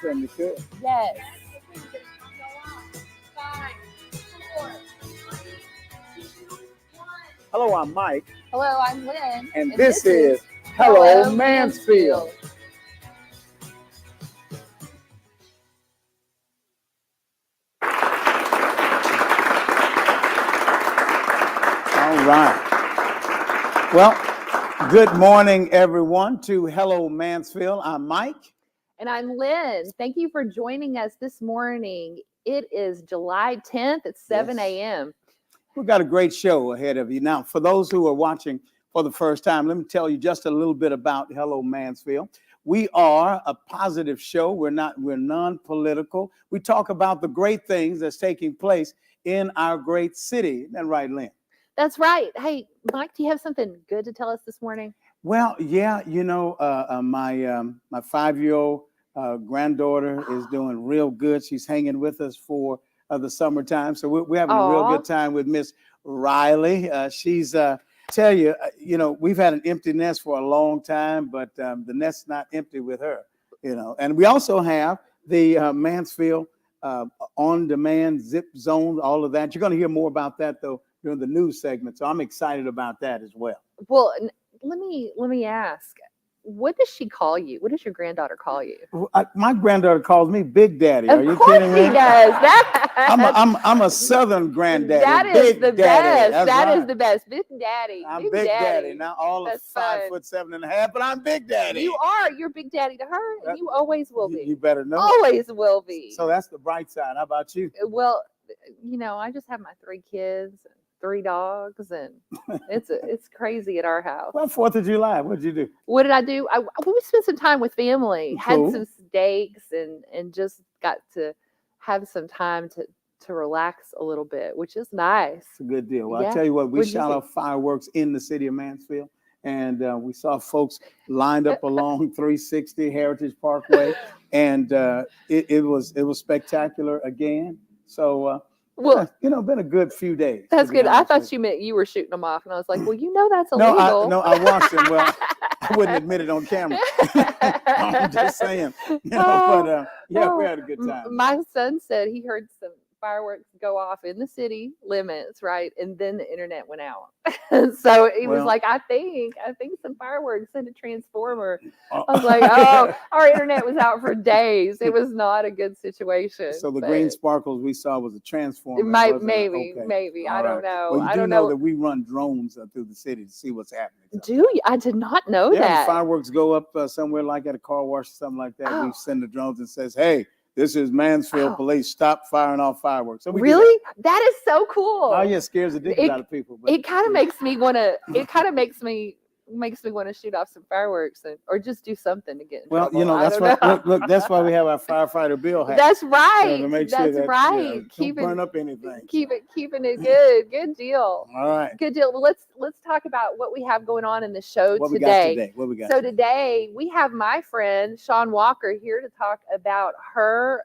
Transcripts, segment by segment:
certainly could. Yes. Hello, I'm Mike. Hello, I'm Lynn. And this is Hello Mansfield. All right. Well, good morning, everyone, to Hello Mansfield. I'm Mike. And I'm Lynn. Thank you for joining us this morning. It is July 10th at 7 a.m. We've got a great show ahead of you. Now, for those who are watching for the first time, let me tell you just a little bit about Hello Mansfield. We are a positive show. We're non-political. We talk about the great things that's taking place in our great city. Isn't that right, Lynn? That's right. Hey, Mike, do you have something good to tell us this morning? Well, yeah, my 5-year-old granddaughter is doing real good. She's hanging with us for the summertime. So we're having a real good time with Miss Riley. She's, tell you, we've had an empty nest for a long time, but the nest's not empty with her, And we also have the Mansfield on-demand zip zones, all of that. You're going to hear more about that, though, during the news segment. So I'm excited about that as well. Well, let me ask. What does she call you? What does your granddaughter call you? My granddaughter calls me Big Daddy. Are you kidding me? Of course she does. I'm a Southern granddaddy. That is Big the Daddy. best. That's right. Is the best. Big Daddy. I'm Big Daddy. Now all of 5'7.5", but I'm Big Daddy. You are. You're Big Daddy to her, and you always will be. You better know. Always will be. So that's the bright side. How about you? Well, I just have my 3 kids. 3 dogs, and it's crazy at our house. Well, 4th of July, what did you do? What did I do? We spent some time with family, cool. Had some steaks, and just got to have some time to relax a little bit, which is nice. It's a good deal. Well, I'll tell you what, we shot off fireworks in the city of Mansfield, and we saw folks lined up along 360 Heritage Parkway, and it was spectacular again. So. Well, been a good few days. That's good. I thought you meant you were shooting them off, and I was like, well, that's illegal. No, I watched them. Well, I wouldn't admit it on camera. I'm just saying, we had a good time. My son said he heard some fireworks go off in the city limits, right? And then the internet went out. So he was like, I think some fireworks sent a transformer. I was like, our internet was out for days. It was not a good situation. So the green sparkles we saw was a transformer. Maybe. I don't know. Well, you do know that we run drones through the city to see what's happening. Do you? I did not know that. The fireworks go up somewhere like at a car wash or something like that. We send the drones and says, hey, this is Mansfield Police. Stop firing off fireworks. So really? That is so cool. Oh, yeah, it scares the dickens out of people. But it kind of makes me want to. It kind of makes me want to shoot off some fireworks or just do something to get in trouble. That's why. Look, that's why we have our firefighter bill hat. That's right. To make sure that, right. Don't burn up anything. Keeping it good. Good deal. All right. Good deal. Well, let's talk about what we have going on in the show today. What we got? So today we have my friend Sean Walker here to talk about her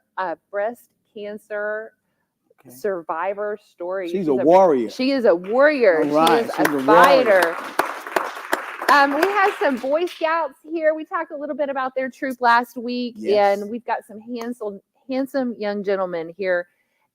breast cancer survivor story. She's a warrior. She is a warrior. All right. She is a fighter. We have some Boy Scouts here. We talked a little bit about their troop last week, and we've got some handsome young gentlemen here.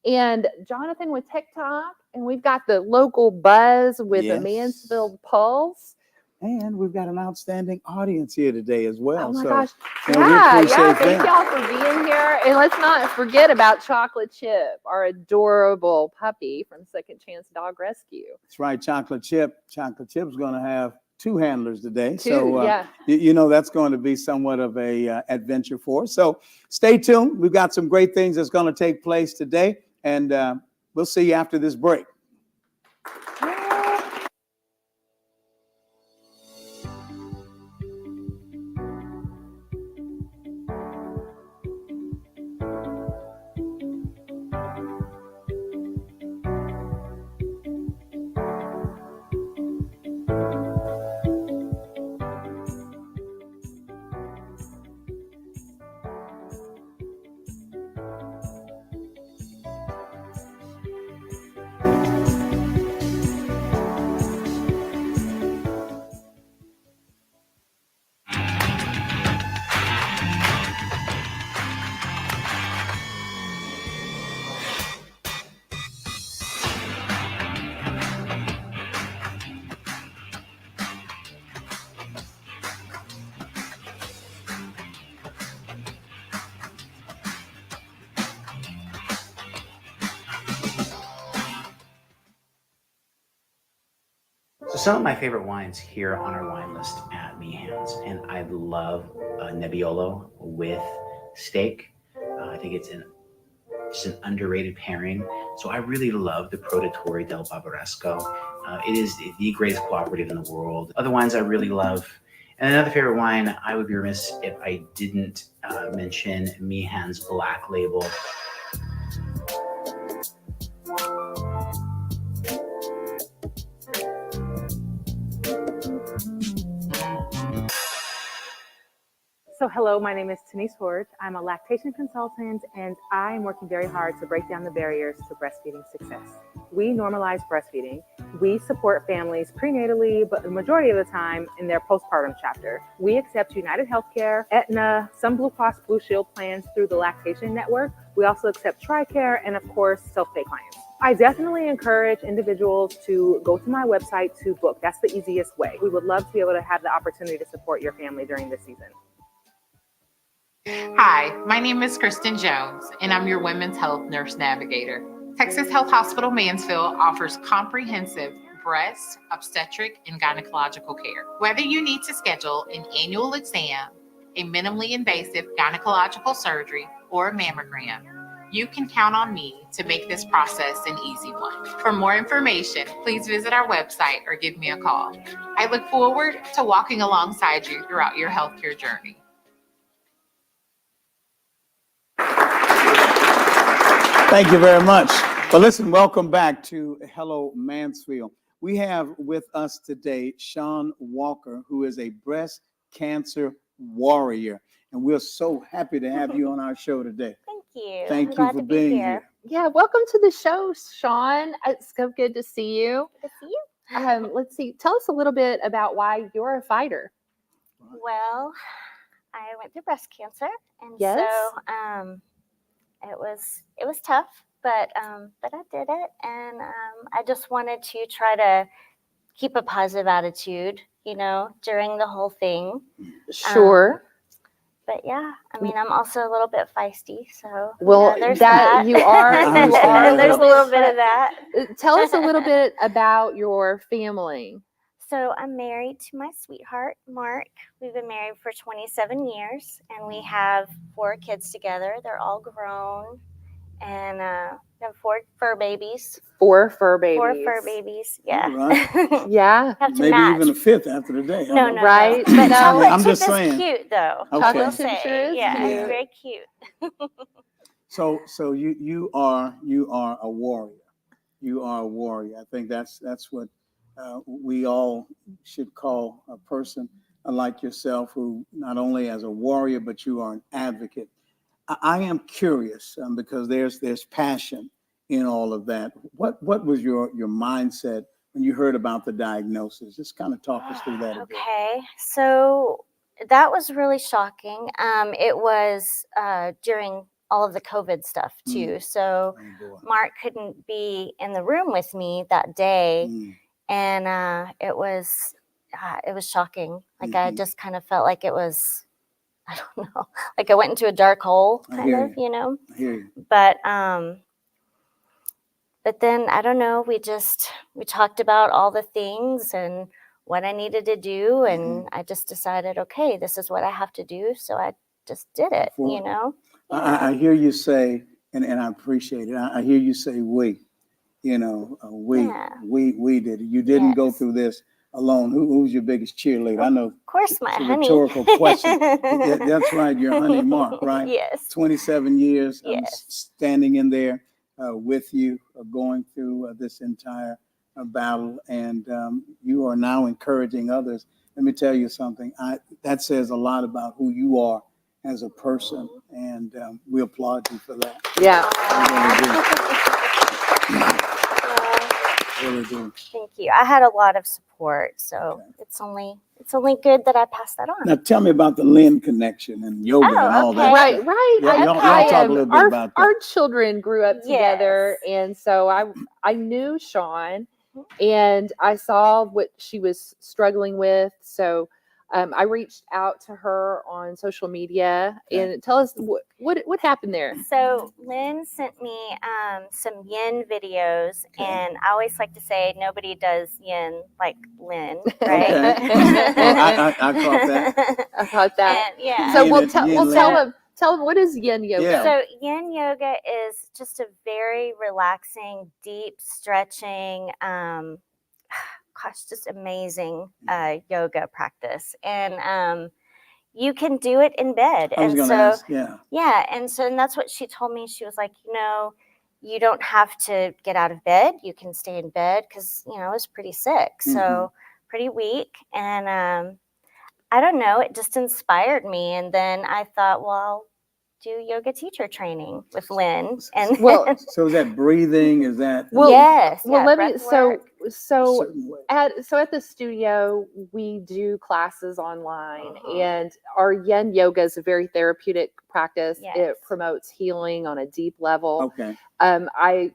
And Jonathan with TikTok, and we've got the local buzz with the Mansfield Pulse. And we've got an outstanding audience here today as well. Oh my gosh. Yeah. Thank y'all for being here. And let's not forget about Chocolate Chip, our adorable puppy from Second Chance Dog Rescue. That's right, Chocolate Chip. Chocolate Chip's going to have 2 handlers today. That's going to be somewhat of a adventure for us. So stay tuned. We've got some great things that's going to take place today, and we'll see you after this break. So some of my favorite wines here on our wine list at Meehan's, and I love Nebbiolo with steak. I think it's just an underrated pairing. So I really love the Produttore del Barbaresco. It is the greatest cooperative in the world. Other wines I really love. And another favorite wine, I would be remiss if I didn't mention Meehan's Black Label. So hello, my name is Denise Horge. I'm a lactation consultant, and I'm working very hard to break down the barriers to breastfeeding success. We normalize breastfeeding. We support families prenatally, but the majority of the time in their postpartum chapter. We accept United Healthcare, Aetna, some Blue Cross Blue Shield plans through the Lactation Network. We also accept TRICARE and, of course, self-pay clients. I definitely encourage individuals to go to my website to book. That's the easiest way. We would love to be able to have the opportunity to support your family during this season. Hi, my name is Kristen Jones, and I'm your Women's Health Nurse Navigator. Texas Health Hospital Mansfield offers comprehensive breast, obstetric, and gynecological care. Whether you need to schedule an annual exam, a minimally invasive gynecological surgery, or a mammogram, you can count on me to make this process an easy one. For more information, please visit our website or give me a call. I look forward to walking alongside you throughout your healthcare journey. Thank you very much. Well, listen, welcome back to Hello Mansfield. We have with us today Sean Walker, who is a breast cancer warrior. And we're so happy to have you on our show today. Thank you. Thank you for being here. Yeah, welcome to the show, Sean. It's so good to see you. Good to see you. Let's see. Tell us a little bit about why you're a fighter. Well, I went through breast cancer, and Yes. so it was tough, but I did it, and I just wanted to try to keep a positive attitude, during the whole thing. Sure. But yeah, I mean, I'm also a little bit feisty, so Well, there's that you are. You are. There's a little bit of that. Tell us a little bit about your family. So I'm married to my sweetheart, Mark. We've been married for 27 years, and we have 4 kids together. They're all grown, and we have 4 fur babies. 4 fur babies. 4 fur babies, yeah. Right. Yeah. Have to Maybe match. even a 5th after the day. No, Right? But No. chocolate I'm chip just is saying. cute, though. Okay. I will Chocolate chip sure say, is yeah, cute. it's very cute. So you are a warrior. You are a warrior. I think that's what we all should call a person like yourself, who not only as a warrior, but you are an advocate. I am curious because there's passion in all of that. What was your mindset when you heard about the diagnosis? Just kind of talk us through that a bit. Okay, so that was really shocking. It was during all of the COVID stuff too. So Oh, boy. Mark couldn't be in the room with me that day, and it was shocking. Like I just kind of felt like it was, I don't know, like I went into a dark hole, I kind hear of, you know. I hear you. But then I don't know. We talked about all the things and what I needed to do, and I just decided, okay, this is what I have to do. So I just did it, you know. I hear you say, and I appreciate it. I hear you say we, we did it. You didn't go through this alone. Who's your biggest cheerleader? I know. Of course, my it's a honey. rhetorical question. That's right, your honey, Mark, right? Yes. 27 years Yes. standing in there with you, going through this entire battle, and you are now encouraging others. Let me tell you something. That says a lot about who you are as a person, and we applaud you for that. Yeah. Really do. Thank you. I had a lot of support, so it's only good that I passed that on. Now tell me about the Lynn connection and yoga and all okay. that. Right, stuff. right. Yeah, y'all talk a little bit about that. Our children grew up together, Yes. and so I knew Sean, and I saw what she was struggling with. So I reached out to her on social media, Okay. and tell us what happened there. So Lynn sent me some yin videos, Okay. and I always like to say nobody does yin like Lynn, Okay. right? Well, I caught that. I caught that. And, yeah. So Yin we'll and- tell yin we'll and tell yang. them what is yin yoga. Yeah. So yin yoga is just a very relaxing, deep stretching, gosh, just amazing yoga practice. And you can do it in bed. I was And going so, to ask, yeah. yeah, and that's what she told me. She was like, you don't have to get out of bed. You can stay in bed because, I was pretty sick, so pretty weak. And I don't know, it just inspired me. And then I thought, well, do yoga teacher training with Lynn. And Well, So is that breathing? Is that Well, yes, well, yeah, let me. breath So work. certain way? at the studio, we do classes online, Uh-huh. and our yin yoga is a very therapeutic practice. Yes. It promotes healing on a deep level. Okay. I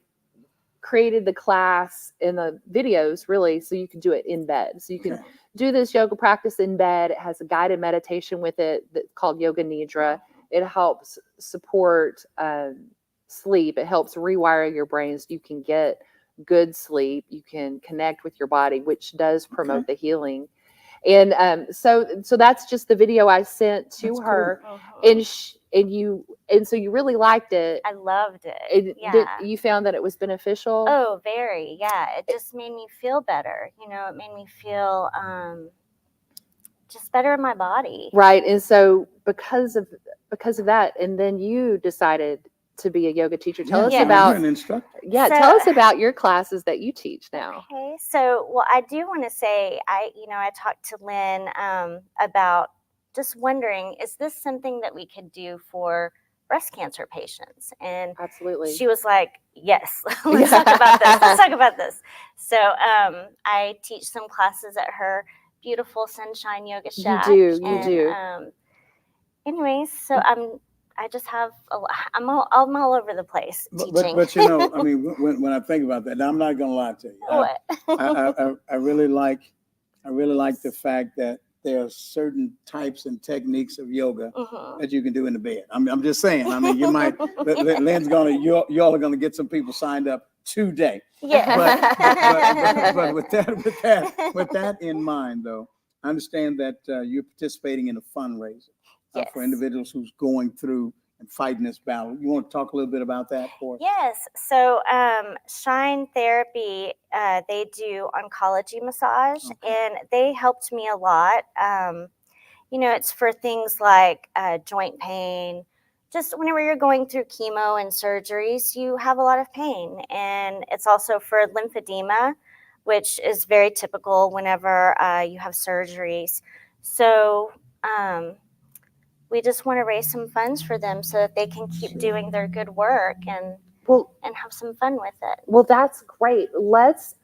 created the class in the videos really so you can do it in bed. So you can Okay. do this yoga practice in bed. It has a guided meditation with it that's called Yoga Nidra. It helps support sleep. It helps rewire your brain so you can get good sleep. You can connect with your body, which does promote the healing. And so that's just the video I sent to That's her, cool. and so you really liked it. I loved it. And Yeah. you found that it was beneficial? Oh, very. Yeah. It just made me feel better. It made me feel just better in my body. Right. And so because of that, and then you decided to be a yoga teacher. Tell us Yeah, about you're an instructor. tell us about your classes that you teach now. Okay. So, well, I do want to say, I talked to Lynn about just wondering, is this something that we could do for breast cancer patients? And Absolutely. she was like, yes, let's talk about this. Let's talk about this. So I teach some classes at her beautiful Sunshine Yoga Shack. You do. Anyways, so I just have I'm all over the place teaching. But I mean, when I think about that, now I'm not going to lie to you. What? I really like the fact that there are certain types and techniques of yoga that you can do in the bed. I'm just saying. I mean, you might. Lynn's y'all are gonna get some people signed up today. Yeah. But with that in mind, though, I understand that you're participating in a fundraiser for individuals who's going through and fighting this battle. You want to talk a little bit about that for us? Yes. So Shine Therapy, they do oncology massage, and they helped me a lot. It's for things like joint pain. Just whenever you're going through chemo and surgeries, you have a lot of pain. And it's also for lymphedema, which is very typical whenever you have surgeries. So we just want to raise some funds for them so that they can keep doing their good work and have some fun with it. Well, that's great. Let's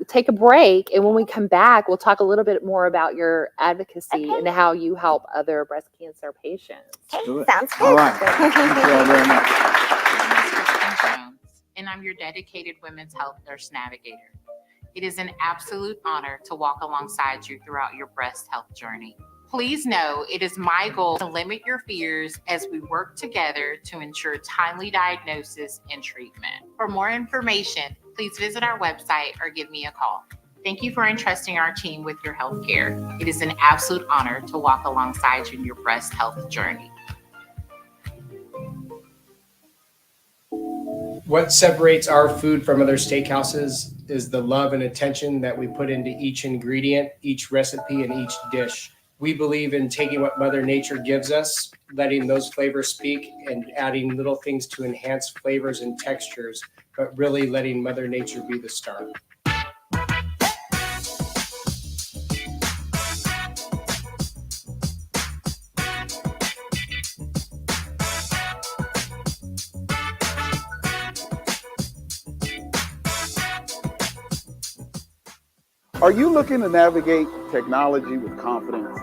take a break, and when we come back, we'll talk a little bit more about your advocacy and how you help other breast cancer patients. Okay, sounds good. All right. Thank you all very much. My name is Kristen Jones, and I'm your dedicated women's health nurse navigator. It is an absolute honor to walk alongside you throughout your breast health journey. Please know it is my goal to limit your fears as we work together to ensure timely diagnosis and treatment. For more information, please visit our website or give me a call. Thank you for entrusting our team with your health care. It is an absolute honor to walk alongside you in your breast health journey. What separates our food from other steakhouses is the love and attention that we put into each ingredient, each recipe, and each dish. We believe in taking what Mother Nature gives us, letting those flavors speak, and adding little things to enhance flavors and textures, but really letting Mother Nature be the star. Are you looking to navigate technology with confidence?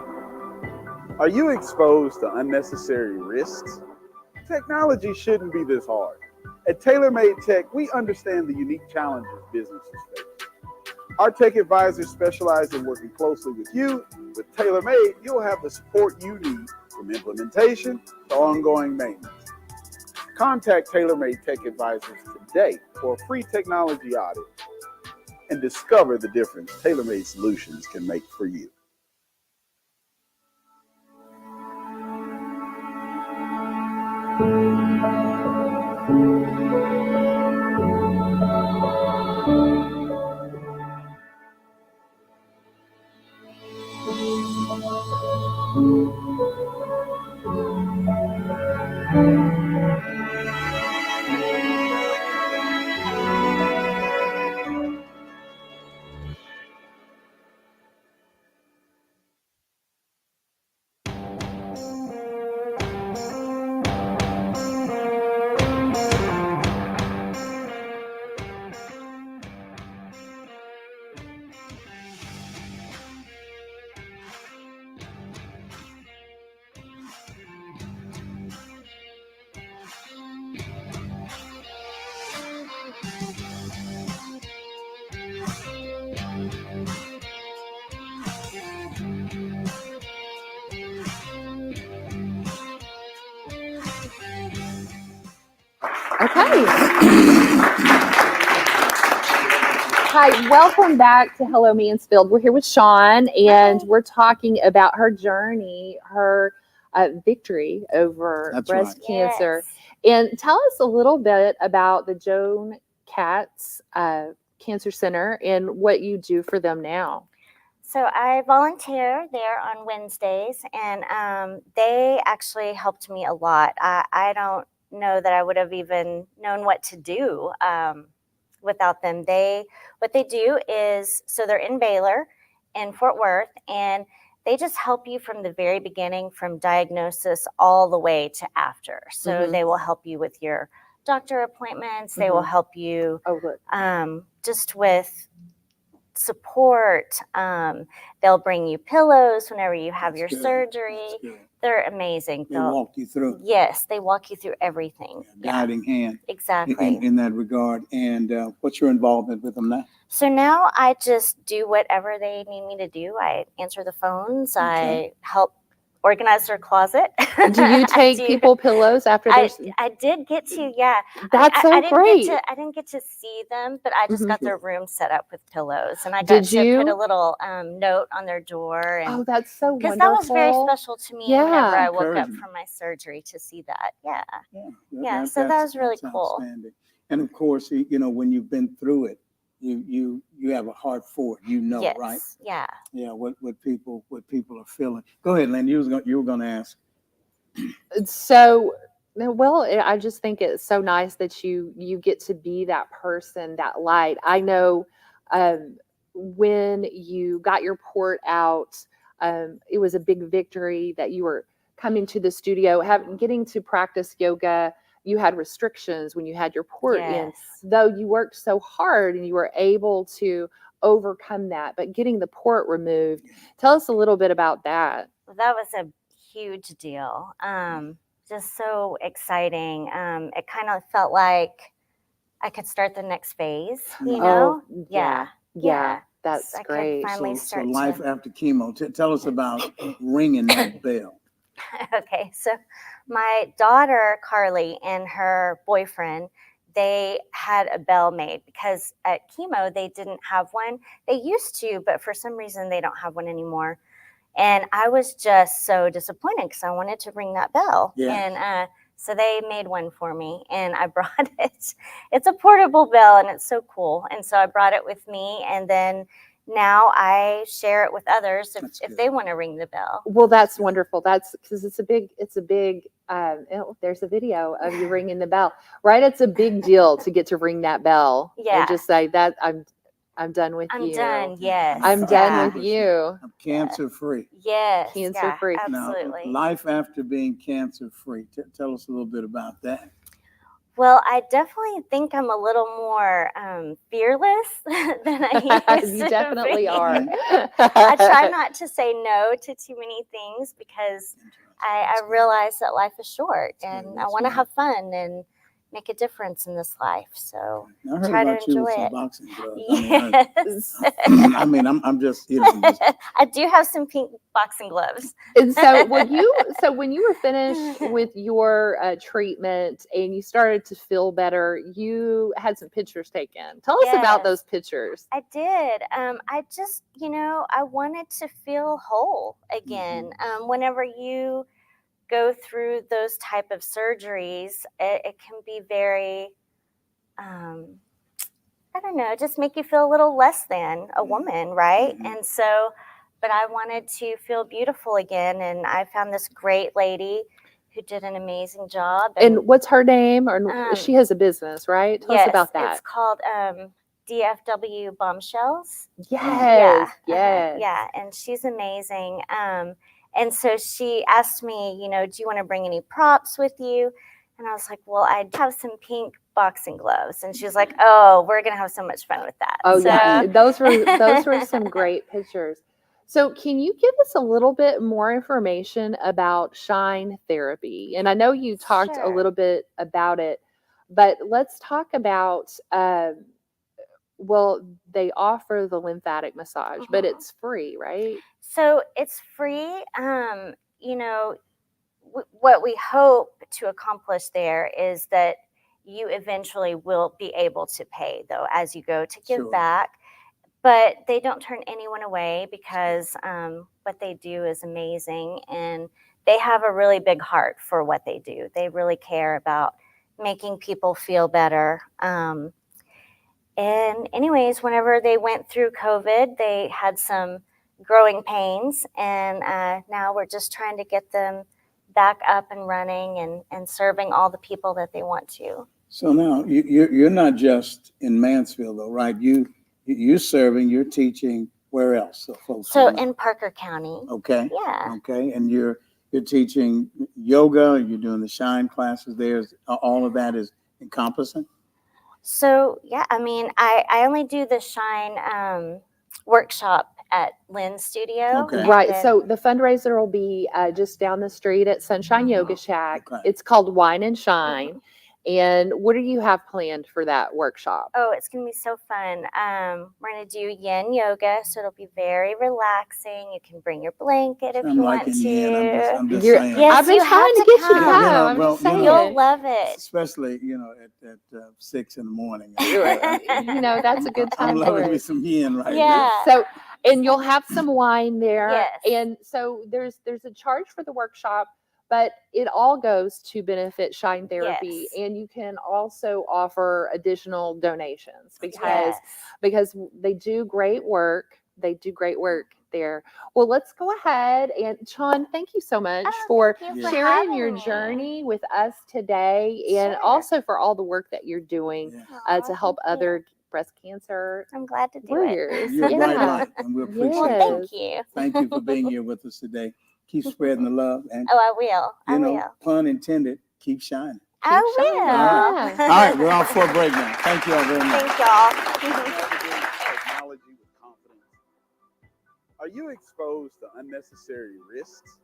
Are you exposed to unnecessary risks? Technology shouldn't be this hard. At TaylorMade Tech, we understand the unique challenges businesses face. Our tech advisors specialize in working closely with you. With TaylorMade, you'll have the support you need from implementation to ongoing maintenance. Contact TaylorMade Tech Advisors today for a free technology audit and discover the difference TaylorMade solutions can make for you. Okay. Hi, welcome back to Hello Mansfield. We're here with Sean, and we're talking about her journey, her victory over breast cancer. Yes. And tell us a little bit about the Joan Katz Cancer Center and what you do for them now. So I volunteer there on Wednesdays, and they actually helped me a lot. I don't know that I would have even known what to do without them. What they do is, so they're in Baylor, in Fort Worth, and they just help you from the very beginning, from diagnosis all the way to after. So they will help you with your doctor appointments. They will help you just with support. They'll bring you pillows whenever you have your surgery. They're amazing. They'll walk you through. Yes, they walk you through everything. Guiding hand. Exactly. In that regard. And what's your involvement with them now? So now I just do whatever they need me to do. I answer the phones. I help organize their closet. Do you take people pillows after their... I did get to, yeah. That's I so great. I didn't get to see them, but I just got their room set up with pillows. And I got Did to you? put a little note on their door. And, Oh, that's so wonderful. because that was very special to me whenever I woke up Encouragement. from my surgery to see that. Yeah. Yeah, So that was really cool. Outstanding. And of course, you know, when you've been through it, you have a heart for it, you know, Yes. right? Yeah. Yeah, what people are feeling. Go ahead, Lynn. You were going to ask. So, well, I just think it's so nice that you get to be that person, that light. I know when you got your port out, it was a big victory that you were coming to the studio, getting to practice yoga. You had restrictions when you had your port in, though you worked so hard and you were able to overcome that. But getting the port removed, tell us a little bit about that. That was a huge deal. Just so exciting. It kind of felt like I could start the next phase, you know? Yeah, that's great. I could finally So start life after chemo. Tell us about ringing that bell. Okay, so my daughter Carly and her boyfriend, they had a bell made because at chemo they didn't have one. They used to, but for some reason they don't have one anymore. And I was just so disappointed because I wanted to ring that bell. Yeah. And so they made one for me, and I brought it. It's a portable bell, and it's so cool. And so I brought it with me, and then now I share it with others if they want to ring the bell. Well, that's wonderful. That's because it's a big, there's a video of you ringing the bell, right? It's a big deal to get to ring that bell. Yeah. And just say that I'm done with you. I'm done. Yes. I'm done with you. I'm cancer free. Yes. Cancer free. Absolutely. Now, life after being cancer free. Tell us a little bit about that. Well, I definitely think I'm a little more fearless than I used to You definitely be. are. I try not to say no to too many things because I realize that life is short and I want to have fun. And, make a difference in this life. So I heard try to about you with enjoy some it. boxing gloves. Yes. I mean, I'm just, you know, I'm just, I do have some pink boxing gloves. And so when you were finished with your treatment and you started to feel better, you had some pictures taken. Tell us about Yes. those pictures. I did. I just, I wanted to feel whole again. Whenever you go through those type of surgeries, it can be very, I don't know, just make you feel a little less than a woman, right? And so, but I wanted to feel beautiful again, and I found this great lady who did an amazing job. And what's her name? Or she has a business, right? Tell us about that. It's called DFW Bombshells. Yes. Yeah, and she's amazing. And so she asked me, do you want to bring any props with you? And I was like, well, I have some pink boxing gloves. And she was like, oh, we're going to have so much fun with that. Oh, so, yeah. Those were some great pictures. So can you give us a little bit more information about Shine Therapy? And I know you talked a little bit about it, but let's talk about, well, they offer the lymphatic massage, but it's free, right? So it's free. What we hope to accomplish there is that you eventually will be able to pay, though, as you go to give back. But they don't turn anyone away because what they do is amazing, and they have a really big heart for what they do. They really care about making people feel better. And anyways, whenever they went through COVID, they had some growing pains, and now we're just trying to get them back up and running and serving all the people that they want to. So now you're not just in Mansfield, though, right? You're serving, you're teaching. Where else? So folks. So in Parker County. Okay. Yeah. Okay, and you're teaching yoga. You're doing the Shine classes. There's all of that is encompassing. So yeah, I mean, I only do the Shine workshop at Lynn's studio. Okay. Right. So the fundraiser will be just down the street at Sunshine Yoga Shack. Okay. It's called Wine and Shine. And what do you have planned for that workshop? Oh, it's going to be so fun. We're going to do yin yoga, so it'll be very relaxing. You can bring your blanket if you want to. I'm just saying. Yes, I've been trying to get you to come. I'm saying. You'll love it. Especially, at 6 in the morning. That's a good time I'm for loving me it. some yin right Yeah. now. So, and you'll have some wine there. Yes. And so there's a charge for the workshop, but it all goes to benefit Shine Therapy. Yes. And you can also offer additional donations because they do great work. They do great work there. Well, let's go ahead. And Sean, thank you so much for sharing your journey with us today, and also for all the work that you're doing to help other breast cancer I'm glad to do warriors. You're right, and we appreciate it. Well, thank you. Thank you for being here with us today. Keep spreading the love, and Oh, I will. I will. pun intended, keep shining. I will. shining. All right, we're off for a break now. Thank you all very much. Thank y'all. Technology with confidence. Are you exposed to unnecessary risks?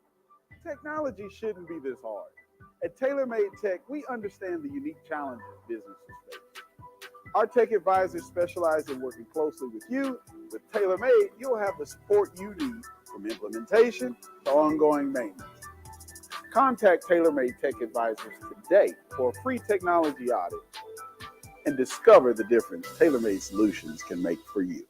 Technology shouldn't be this hard. At TaylorMade Tech, we understand the unique challenges businesses face. Our tech advisors specialize in working closely with you. With TaylorMade, you'll have the support you need from implementation to ongoing maintenance. Contact TaylorMade Tech Advisors today for a free technology audit and discover the difference TaylorMade solutions can make for you.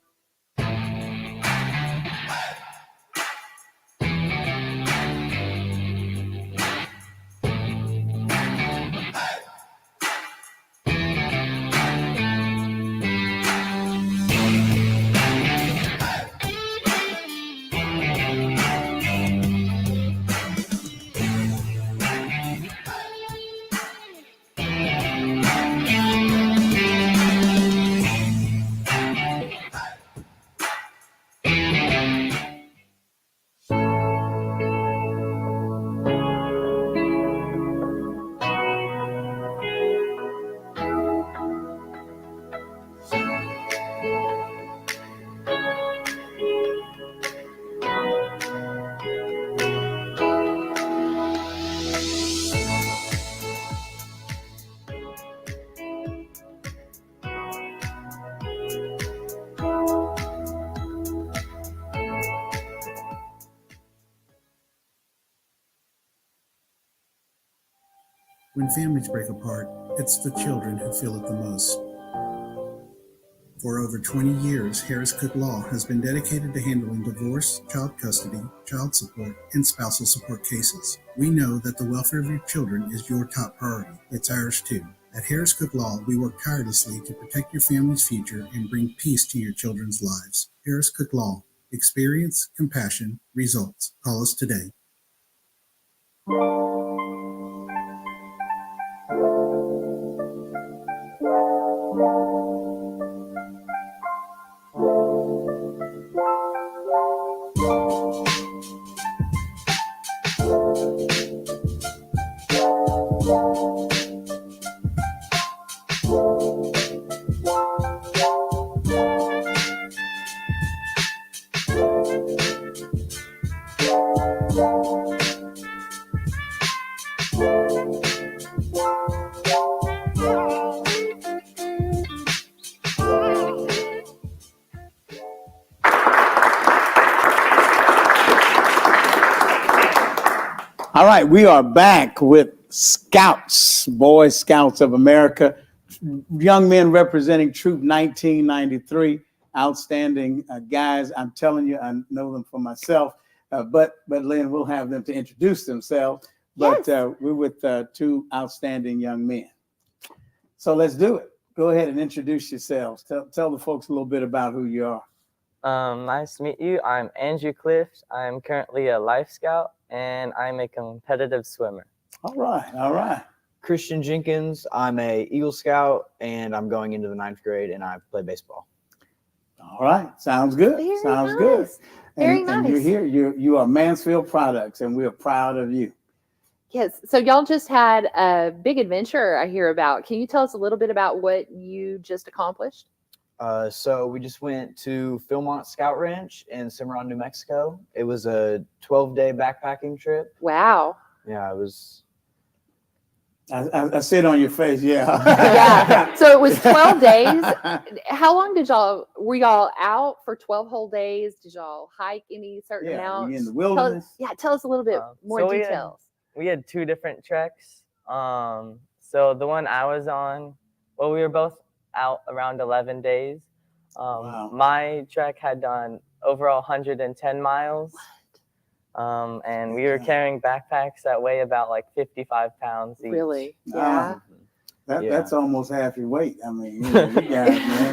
When families break apart, it's the children who feel it the most. For over 20 years, Harris Cook Law has been dedicated to handling divorce, child custody, child support, and spousal support cases. We know that the welfare of your children is your top priority. It's ours too. At Harris Cook Law, we work tirelessly to protect your family's future and bring peace to your children's lives. Harris Cook Law. Experience, compassion, results. Call us today. All right, we are back with Scouts, Boy Scouts of America, young men representing Troop 1993, outstanding guys. I'm telling you, I know them for myself, but Lynn, we'll have them to introduce themselves. But Yes. we're with two outstanding young men. So let's do it. Go ahead and introduce yourselves. Tell the folks a little bit about who you are. Nice to meet you. I'm Andrew Clift. I'm currently a Life Scout, and I'm a competitive swimmer. All right. Christian Jenkins. I'm a Eagle Scout, and I'm going into the 9th grade, and I play baseball. All right, sounds good. Very Sounds good. nice. Very And you're nice. here. You are Mansfield products, and we're proud of you. Yes. So y'all just had a big adventure I hear about. Can you tell us a little bit about what you just accomplished? So we just went to Philmont Scout Ranch in Cimarron, New Mexico. It was a 12-day backpacking trip. Wow. Yeah, it was. I see it on your face. Yeah. Yeah. So it was 12 days. How long were y'all out for 12 whole days? Did y'all hike any certain Yeah, amounts? you in the wilderness. Tell us a little bit more so details. We had 2 different treks. So the one I was on, well, we were both out around 11 days. Wow. My trek had done overall 110 miles. And we were carrying backpacks that weigh about like 55 pounds each. Really? Yeah. That's almost half your weight. I mean, you guys, man,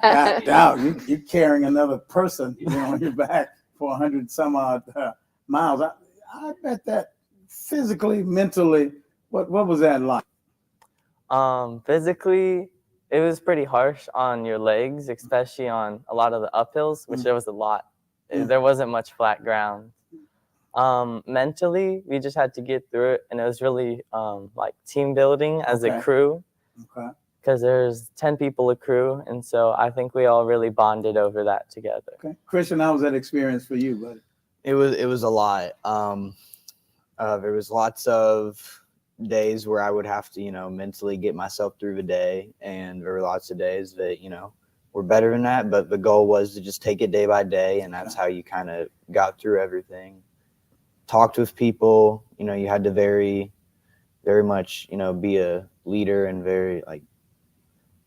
God doubt you're carrying another person, on your back for 100 some odd miles. I bet that physically, mentally, what was that like? Physically, it was pretty harsh on your legs, especially on a lot of the uphills, which there was a lot. There wasn't much flat ground. Mentally, we just had to get through it, and it was really like team building as a crew. Okay. Because there's 10 people a crew, and so I think we all really bonded over that together. Okay. Christian, how was that experience for you, buddy? It was a lot. There was lots of days where I would have to, mentally get myself through the day, and there were lots of days that, were better than that. But the goal was to just take it day by day, and that's how you kind of got through everything. Talked with people, you had to very, very much, be a leader and very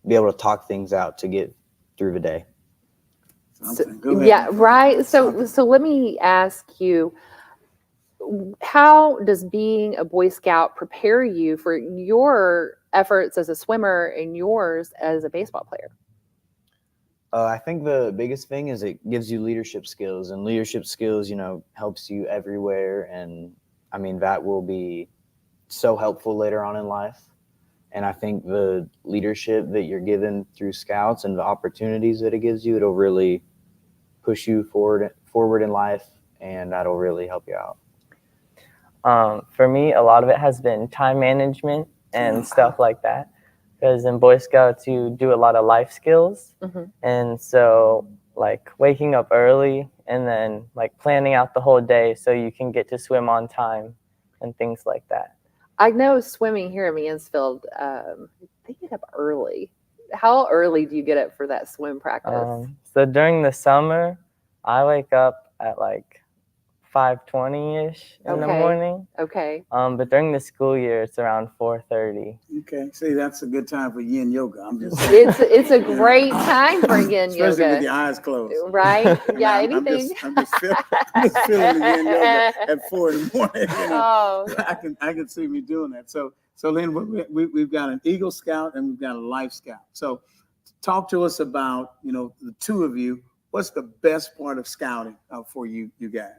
be able to talk things out to get through the day. Yeah, right. So let me ask you, how does being a Boy Scout prepare you for your efforts as a swimmer and yours as a baseball player? I think the biggest thing is it gives you leadership skills, and leadership skills, helps you everywhere. And I mean, that will be so helpful later on in life. And I think the leadership that you're given through Scouts and the opportunities that it gives you, it'll really push you forward in life, and that'll really help you out. For me, a lot of it has been time management and stuff like that. Because in Boy Scouts, you do a lot of life skills. Mm-hmm. And so like waking up early and then like planning out the whole day so you can get to swim on time and things like that. I know swimming here in Mansfield, they get up early. How early do you get up for that swim practice? So during the summer, I wake up at like 5:20ish in the Okay. morning. Okay. But during the school year, it's around 4:30. Okay, see, that's a good time for yin yoga. I'm just saying. It's a great time for yin Especially with yoga. your eyes closed. Right? Yeah, I'm anything. just feeling the yin yoga at 4 in the morning. You know? Oh, I can see me doing that. So Lynn, we've got an Eagle Scout and we've got a Life Scout. So talk to us about, you know, the two of you. What's the best part of scouting for you guys?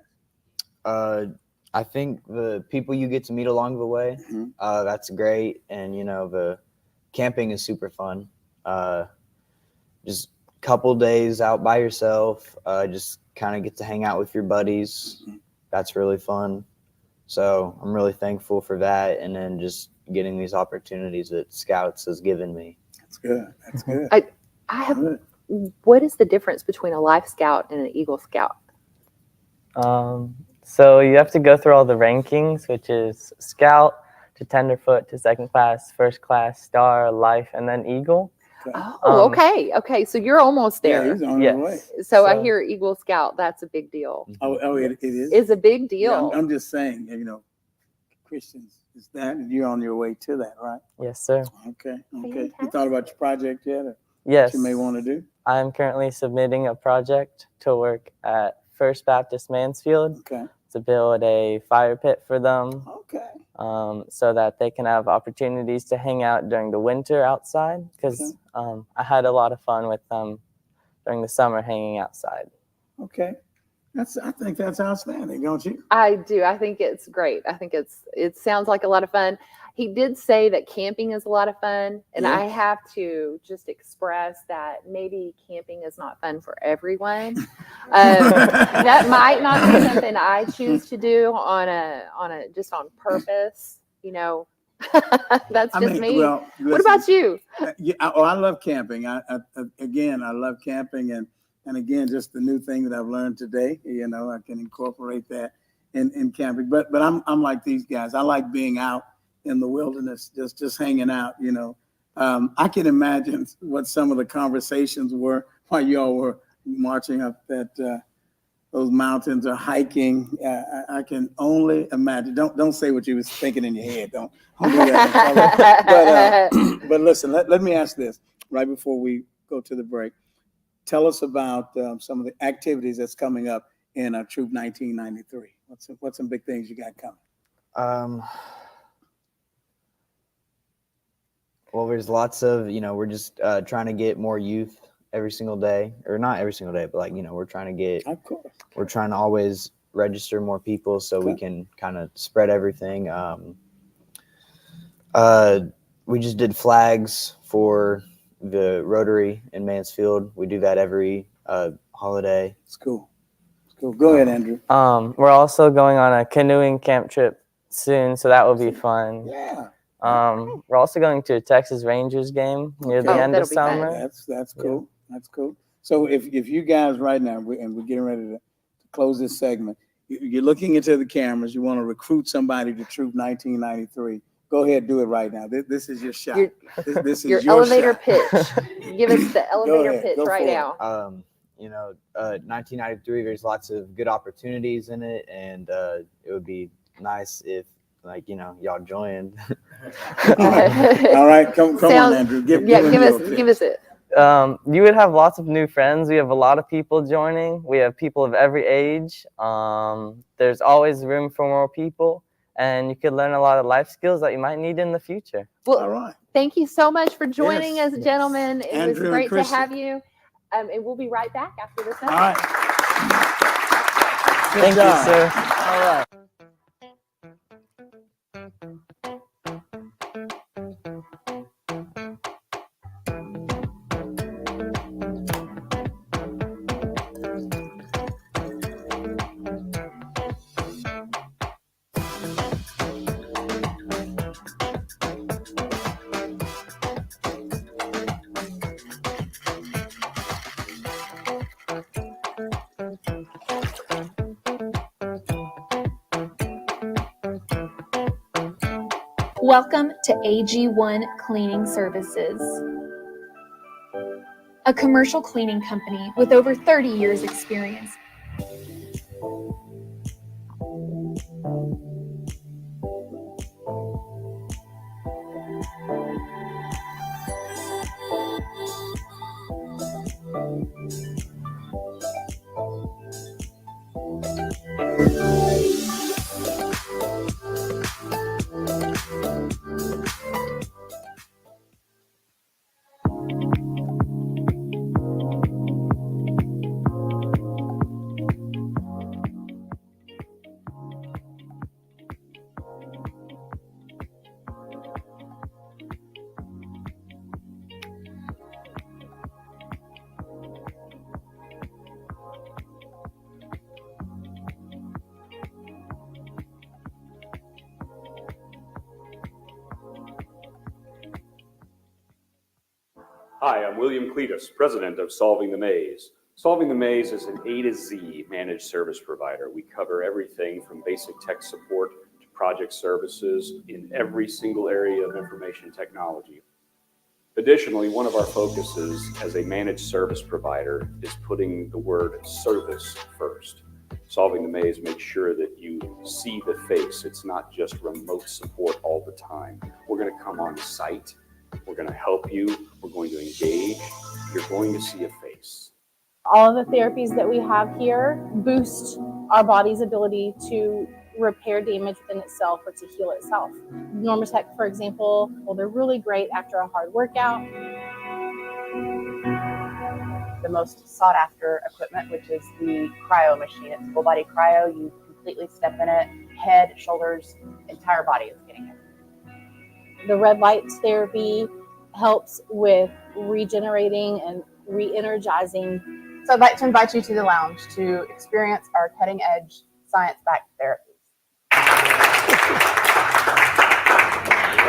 I think the people you get to meet along the way, that's great. And, you know, the camping is super fun. Just a couple days out by yourself, just kind of get to hang out with your buddies. That's really fun. So I'm really thankful for that. And then just getting these opportunities that Scouts has given me. That's good. That's good. I have. What is the difference between a Life Scout and an Eagle Scout? So you have to go through all the rankings, which is Scout to Tenderfoot to second class, first class, Star, Life, and then Eagle. Oh, okay. Okay, so you're almost there. Yeah, he's on his way. So I hear Eagle Scout. That's a big deal. Oh, it is. It's a big deal. Yeah, I'm just saying, you know, Christians, is that you're on your way to that, right? Yes, sir. Okay. You thought about your project yet? Or Yes. What you may want to do? I'm currently submitting a project to work at First Baptist Mansfield to build a fire pit for them. Okay. So that they can have opportunities to hang out during the winter outside, because I had a lot of fun with them during the summer hanging outside. Okay. I think that's outstanding, don't you? I do. I think it's great. I think it sounds like a lot of fun. He did say that camping is a lot of fun, and I have to just express that maybe camping is not fun for everyone. That might not be something I choose to do on a just on purpose. You know, that's just me. Well, listen, what about you? I love camping. I love camping, and again, just the new thing that I've learned today. You know, I can incorporate that in camping. But I'm like these guys. I like being out in the wilderness, just hanging out, you know. I can imagine what some of the conversations were while y'all were marching up those mountains or hiking. I can only imagine. Don't say what you was thinking in your head. Don't do that. But listen, let me ask this right before we go to the break. Tell us about some of the activities that's coming up in Troop 1993. What's some big things you got coming? Well, there's lots of, you know, we're just trying to get more youth every single day, or not every single day, but like, you know, we're trying to get, we're trying to always register more people so we can kind of spread everything. We just did flags for the Rotary in Mansfield. We do that every holiday. It's cool. It's cool. Go ahead, Andrew. We're also going on a canoeing camp trip soon, so that will be fun. Yeah. We're also going to a Texas Rangers game near the end of summer. That's cool. Yeah. That's cool. So if you guys right now, and we're getting ready to close this segment, you're looking into the cameras, you want to recruit somebody to Troop 1993, go ahead, do it right now. This is your shot. This is your elevator shot. pitch. Give us the elevator pitch right now. You know, 1993, there's lots of good opportunities in it, and it would be nice if, like, you know, y'all joined. All right, come on, Andrew. Give us it. You would have lots of new friends. We have a lot of people joining. We have people of every age. There's always room for more people, and you could learn a lot of life skills that you might need in the future. Well, all right. Thank you so much for joining us, gentlemen. It Andrew was great to have you. And we'll be right back after this. All right. Thank you, sir. All right. Welcome to AG1 Cleaning Services, a commercial cleaning company with over 30 years experience. Hi, I'm William Cletus, president of Solving the Maze. Solving the Maze is an A to Z managed service provider. We cover everything from basic tech support to project services in every single area of information technology. Additionally, one of our focuses as a managed service provider is putting the word service first. Solving the Maze makes sure that you see the face. It's not just remote support all the time. We're going to come on site. We're going to help you. We're going to engage. You're going to see a face. All of the therapies that we have here boost our body's ability to repair damage within itself or to heal itself. Normatec, for example, well, they're really great after a hard workout. The most sought after equipment, which is the cryo machine. It's full body cryo. You completely step in it, head, shoulders, entire body is getting it. The red light therapy helps with regenerating and re-energizing. So I'd like to invite you to the lounge to experience our cutting edge science-backed therapies.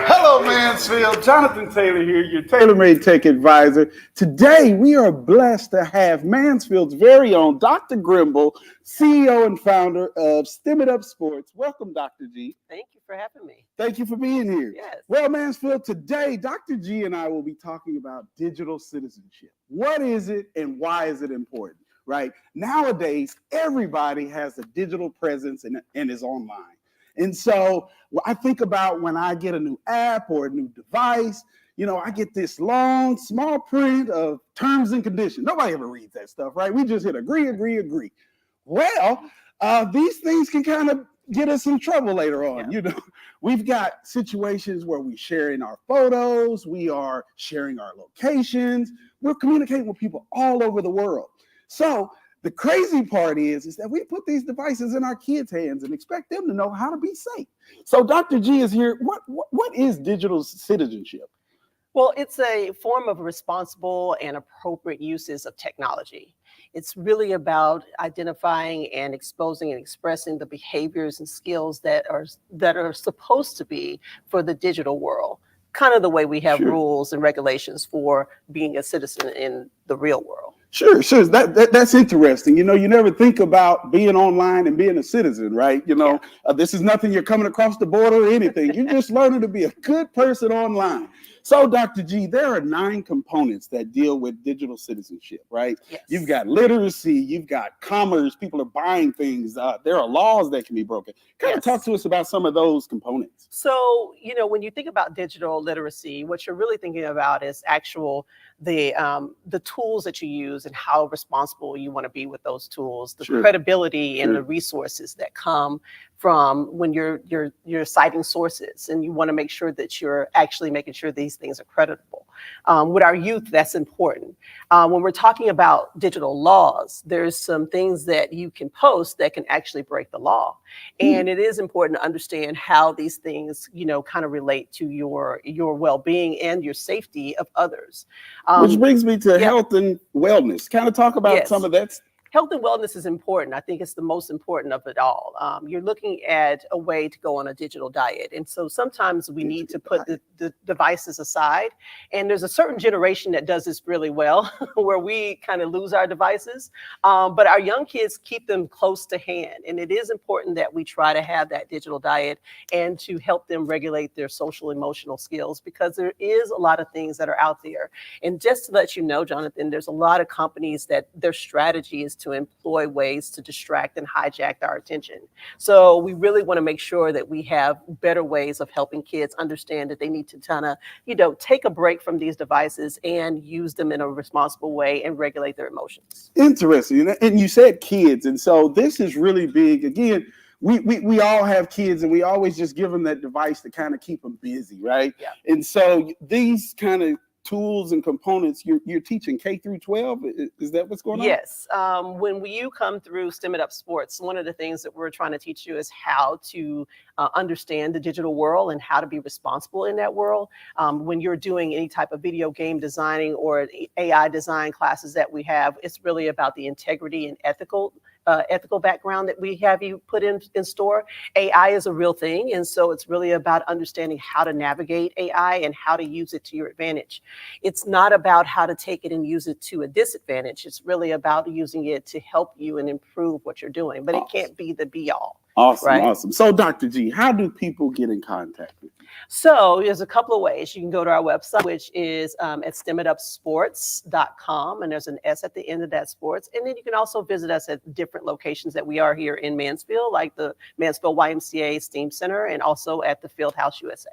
Hello, Mansfield. Jonathan Taylor here, your tailor-made tech advisor. Today, we are blessed to have Mansfield's very own Dr. Grimble, CEO and founder of STEM It Up Sports. Welcome, Dr. G. Thank you for having me. Thank you for being here. Yes. Well, Mansfield, today, Dr. G and I will be talking about digital citizenship. What is it and why is it important, right? Nowadays, everybody has a digital presence and is online. And so I think about when I get a new app or a new device, you know, I get this long, small print of terms and conditions. Nobody ever reads that stuff, right? We just hit agree, agree, agree. Well, these things can kind of get us in trouble later on. Yeah. You know, we've got situations where we're sharing our photos, we are sharing our locations, we're communicating with people all over the world. So the crazy part is that we put these devices in our kids' hands and expect them to know how to be safe. So Dr. G is here. What is digital citizenship? Well, it's a form of responsible and appropriate uses of technology. It's really about identifying and exposing and expressing the behaviors and skills that are supposed to be for the digital world, kind of the way we have rules and regulations for being a citizen in the real world. Sure. That's interesting. You know, you never think about being online and being a citizen, right? You know, this is nothing you're coming across the border or anything. You're just learning to be a good person online. So, Dr. G, there are 9 components that deal with digital citizenship, right? Yes. You've got literacy, you've got commerce, people are buying things, there are laws that can be broken. Kind of talk to us about some of those components. So, you know, when you think about digital literacy, what you're really thinking about is the tools that you use and how responsible you want to be with those tools, the credibility and the resources that come from when you're citing sources, and you want to make sure that you're actually making sure these things are creditable. With our youth, that's important. When we're talking about digital laws, there's some things that you can post that can actually break the law. And it is important to understand how these things, you know, kind of relate to your well-being and your safety of others. Which brings me to health and wellness. Kind of talk about some of that. Health and wellness is important. I think it's the most important of it all. You're looking at a way to go on a digital diet. And so sometimes we need to put the devices aside. And there's a certain generation that does this really well, where we kind of lose our devices. But our young kids keep them close to hand. And it is important that we try to have that digital diet and to help them regulate their social emotional skills, because there is a lot of things that are out there. And just to let you know, Jonathan, there's a lot of companies that their strategy is to employ ways to distract and hijack our attention. So we really want to make sure that we have better ways of helping kids understand that they need to kind of, take a break from these devices and use them in a responsible way and regulate their emotions. Interesting. And you said kids. And so this is really big. Again, we all have kids and we always just give them that device to kind of keep them busy, right? Yeah. And so these kind of tools and components, you're teaching K through 12. Is that what's going on? Yes. When you come through STEM It Up Sports, one of the things that we're trying to teach you is how to understand the digital world and how to be responsible in that world. When you're doing any type of video game designing or AI design classes that we have, it's really about the integrity and ethical background that we have you put in store. AI is a real thing. And so it's really about understanding how to navigate AI and how to use it to your advantage. It's not about how to take it and use it to a disadvantage. It's really about using it to help you and improve what you're doing, but it can't be the be all. Awesome. Right? Awesome. So Dr. G, how do people get in contact with you? So there's a couple of ways. You can go to our website, which is at stemmitupsports.com, and there's an S at the end of that, sports. And then you can also visit us at different locations that we are here in Mansfield, like the Mansfield YMCA STEAM Center, and also at the Fieldhouse USA.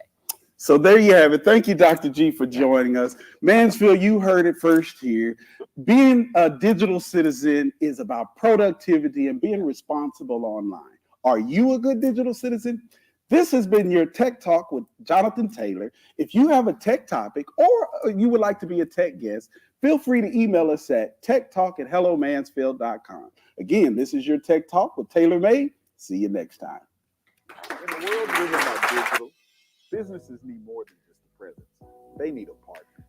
So there you have it. Thank you, Dr. G, for joining us. Mansfield, you heard it first here. Being a digital citizen is about productivity and being responsible online. Are you a good digital citizen? This has been your Tech Talk with Jonathan Taylor. If you have a tech topic or you would like to be a tech guest, feel free to email us at techtalk@hellomansfield.com. Again, this is your Tech Talk with Taylor May. See you next time. In the world driven by digital, businesses need more than just a presence. They need a partner.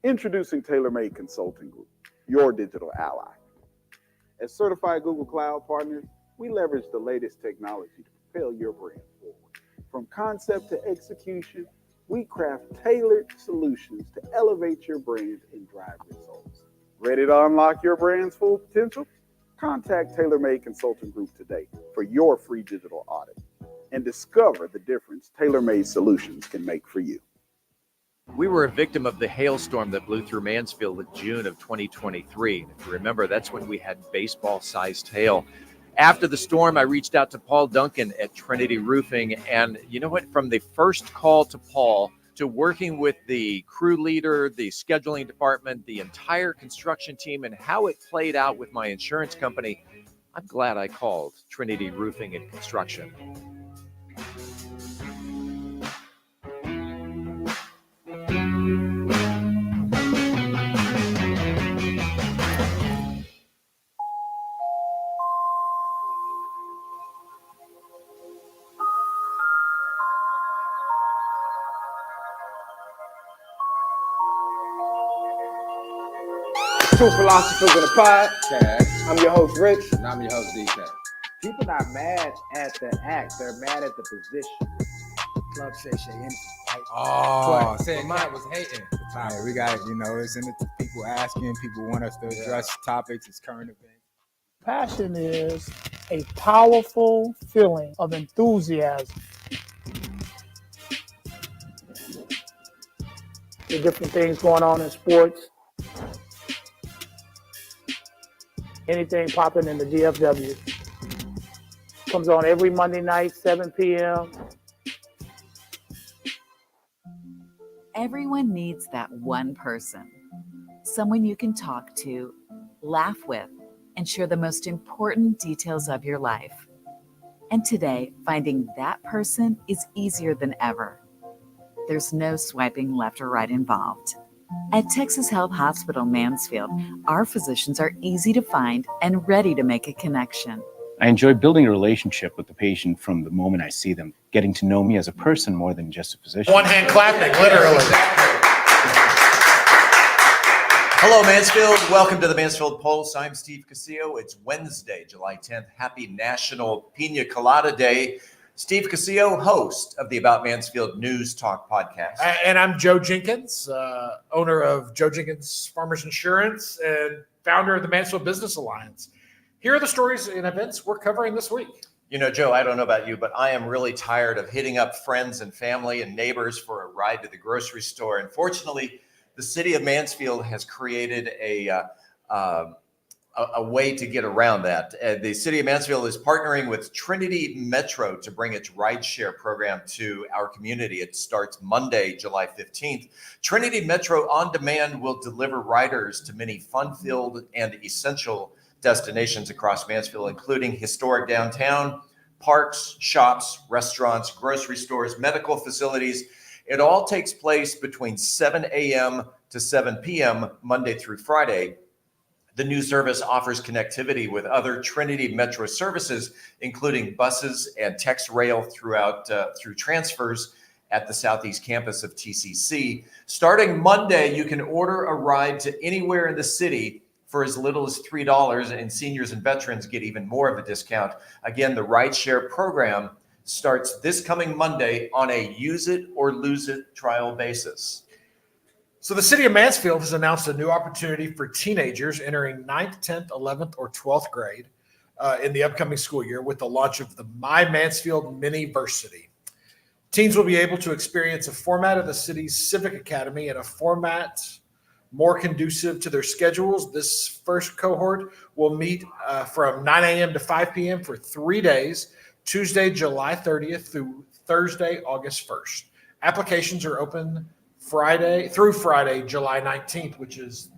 Introducing TaylorMade Consulting Group, your digital ally. As certified Google Cloud partners, we leverage the latest technology to propel your brand forward. From concept to execution, we craft tailored solutions to elevate your brand and drive results. Ready to unlock your brand's full potential? Contact TaylorMade Consulting Group today for your free digital audit and discover the difference TaylorMade solutions can make for you. We were a victim of the hailstorm that blew through Mansfield in June of 2023. If you remember, that's when we had baseball-sized hail. After the storm, I reached out to Paul Duncan at Trinity Roofing. And you know what? From the first call to Paul to working with the crew leader, the scheduling department, the entire construction team, and how it played out with my insurance company, I'm glad I called Trinity Roofing and Construction. Two Philosophers in a Podcast. I'm your host, Rich. And I'm your host, DK. People not mad at the act, they're mad at the position. Club said shit anything, right? Oh, said Matt was hating. Yeah, we got, it's in the people asking, people want us to address topics, it's current events. Passion is a powerful feeling of enthusiasm. The different things going on in sports. Anything popping in the DFW. Comes on every Monday night, 7 p.m. Everyone needs that one person. Someone you can talk to, laugh with, and share the most important details of your life. And today, finding that person is easier than ever. There's no swiping left or right involved. At Texas Health Hospital Mansfield, our physicians are easy to find and ready to make a connection. I enjoy building a relationship with the patient from the moment I see them, getting to know me as a person more than just a physician. One hand clapping, literally. Hello, Mansfield. Welcome to the Mansfield Pulse. I'm Steve Casillo. It's Wednesday, July 10th. Happy National Pina Colada Day. Steve Casillo, host of the About Mansfield News Talk podcast. And I'm Joe Jenkins, owner of Joe Jenkins Farmers Insurance and founder of the Mansfield Business Alliance. Here are the stories and events we're covering this week. You know, Joe, I don't know about you, but I am really tired of hitting up friends and family and neighbors for a ride to the grocery store. Unfortunately, the city of Mansfield has created a a way to get around that. The city of Mansfield is partnering with Trinity Metro to bring its rideshare program to our community. It starts Monday, July 15th. Trinity Metro On Demand will deliver riders to many fun-filled and essential destinations across Mansfield, including historic downtown, parks, shops, restaurants, grocery stores, medical facilities. It all takes place between 7 a.m. to 7 p.m. Monday through Friday. The new service offers connectivity with other Trinity Metro services, including buses and text rail through transfers at the Southeast campus of TCC. Starting Monday, you can order a ride to anywhere in the city for as little as $3, and seniors and veterans get even more of a discount. Again, the rideshare program starts this coming Monday on a use it or lose it trial basis. So the city of Mansfield has announced a new opportunity for teenagers entering 9th, 10th, 11th, or 12th grade in the upcoming school year with the launch of the My Mansfield Mini-versity. Teens will be able to experience a format of the city's Civic Academy in a format more conducive to their schedules. This first cohort will meet from 9 a.m. to 5 p.m. for 3 days, Tuesday, July 30th through Thursday, August 1st. Applications are open Friday, July 19th, which is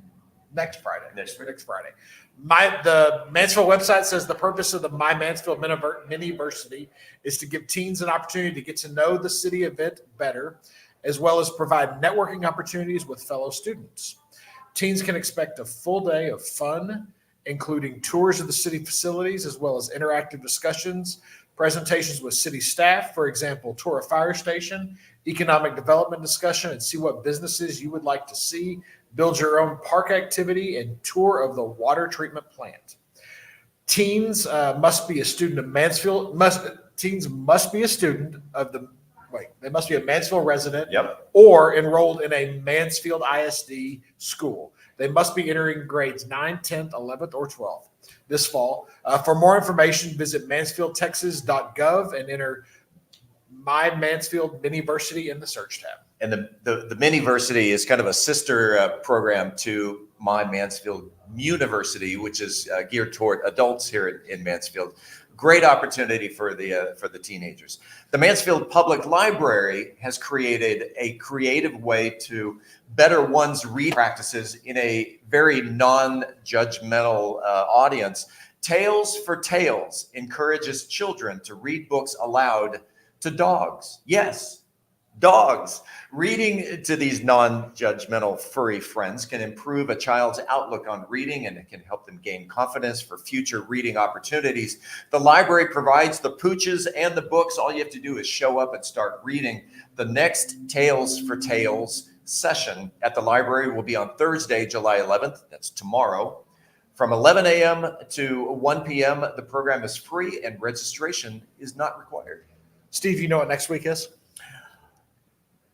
next Friday. Next Friday. The Mansfield website says the purpose of the My Mansfield Mini-versity is to give teens an opportunity to get to know the city event better, as well as provide networking opportunities with fellow students. Teens can expect a full day of fun, including tours of the city facilities, as well as interactive discussions, presentations with city staff, for example, tour a fire station, economic development discussion, and see what businesses you would like to see, build your own park activity, and tour of the water treatment plant. Teens must be a student of Mansfield. Teens must be a student of the. They must be a Mansfield resident or enrolled in a Mansfield ISD school. They must be entering grades 9, 10th, 11th, or 12th this fall. For more information, visit mansfieldtexas.gov and enter My Mansfield Mini-versity in the search tab. And the Mini-versity is kind of a sister program to My Mansfield University, which is geared toward adults here in Mansfield. Great opportunity for the teenagers. The Mansfield Public Library has created a creative way to better one's reading practices in a very non-judgmental audience. Tales for Tales encourages children to read books aloud to dogs. Yes, dogs. Reading to these non-judgmental furry friends can improve a child's outlook on reading, and it can help them gain confidence for future reading opportunities. The library provides the pooches and the books. All you have to do is show up and start reading. The next Tales for Tales session at the library will be on Thursday, July 11th. That's tomorrow. From 11 a.m. to 1 p.m., the program is free and registration is not required. Steve, you know what next week is?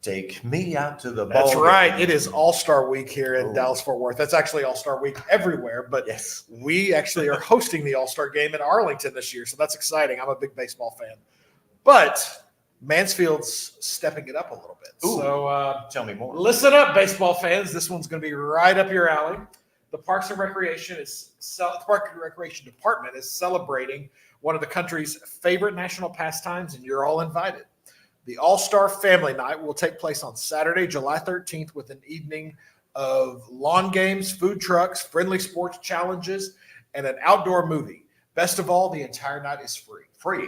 Take me out to the ball. That's right. It is All-Star Week here in Dallas-Fort Worth. That's actually All-Star Week everywhere, but yes, we actually are hosting the All-Star game in Arlington this year, so that's exciting. I'm a big baseball fan. But Mansfield's stepping it up a little bit. Ooh, so tell me more. Listen up, baseball fans. This one's going to be right up your alley. The Parks and Recreation Department is celebrating one of the country's favorite national pastimes, and you're all invited. The All-Star Family Night will take place on Saturday, July 13th, with an evening of lawn games, food trucks, friendly sports challenges, and an outdoor movie. Best of all, the entire night is free. Free.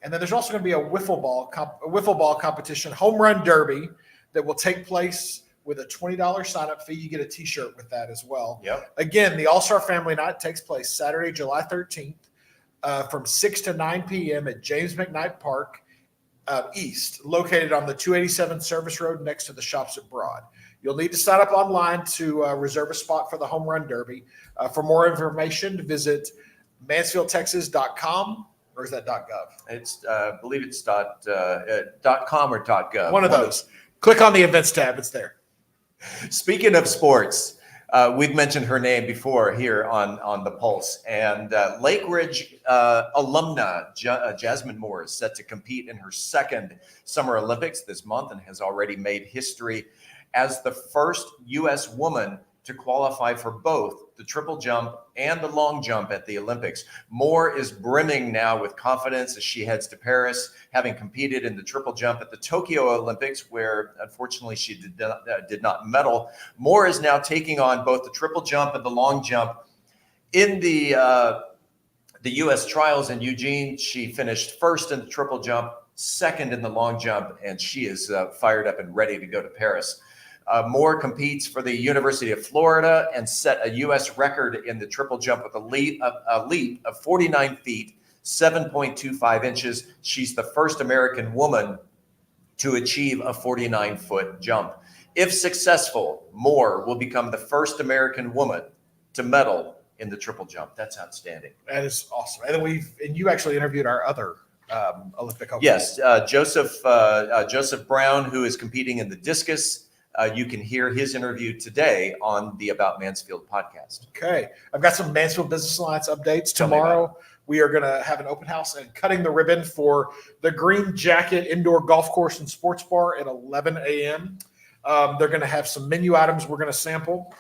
And then there's also going to be a wiffle ball competition, home run derby, that will take place with a $20 sign-up fee. You get a T-shirt with that as well. Yep. Again, the All-Star Family Night takes place Saturday, July 13th, from 6 to 9 p.m. at James McKnight Park East, located on the 287 Service Road next to the Shops at Broad. You'll need to sign up online to reserve a spot for the home run derby. For more information, visit mansfieldtexas.com, or is that .gov? It's I believe it's .com or .gov. One of those. Click on the events tab. It's there. Speaking of sports, we've mentioned her name before here on the Pulse, and Lake Ridge alumna Jasmine Moore is set to compete in her second Summer Olympics this month and has already made history as the first U.S. woman to qualify for both the triple jump and the long jump at the Olympics. Moore is brimming now with confidence as she heads to Paris, having competed in the triple jump at the Tokyo Olympics, where unfortunately she did not medal. Moore is now taking on both the triple jump and the long jump. In the U.S. trials in Eugene, she finished first in the triple jump, second in the long jump, and she is fired up and ready to go to Paris. Moore competes for the University of Florida and set a U.S. record in the triple jump with a leap of 49 feet, 7.25 inches. She's the first American woman to achieve a 49-foot jump. If successful, Moore will become the first American woman to medal in the triple jump. That's outstanding. That is awesome. And you actually interviewed our other Olympic hopeful. Yes, Joseph Brown, who is competing in the discus. You can hear his interview today on the About Mansfield podcast. Okay. I've got some Mansfield Business Alliance updates. Tomorrow, we are going to have an open house and cutting the ribbon for the Green Jacket Indoor Golf Course and Sports Bar at 11 a.m. They're going to have some menu items we're going to sample.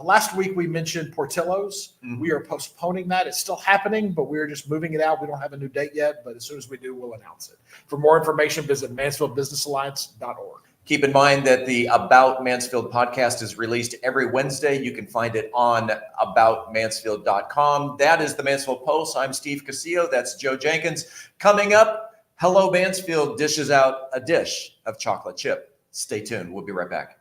Last week, we mentioned Portillo's. Mm-hmm. We are postponing that. It's still happening, but we're just moving it out. We don't have a new date yet, but as soon as we do, we'll announce it. For more information, visit MansfieldBusinessAlliance.org. Keep in mind that the About Mansfield podcast is released every Wednesday. You can find it on aboutmansfield.com. That is the Mansfield Pulse. I'm Steve Casillo. That's Joe Jenkins. Coming up, Hello Mansfield dishes out a dish of chocolate chip. Stay tuned. We'll be right back.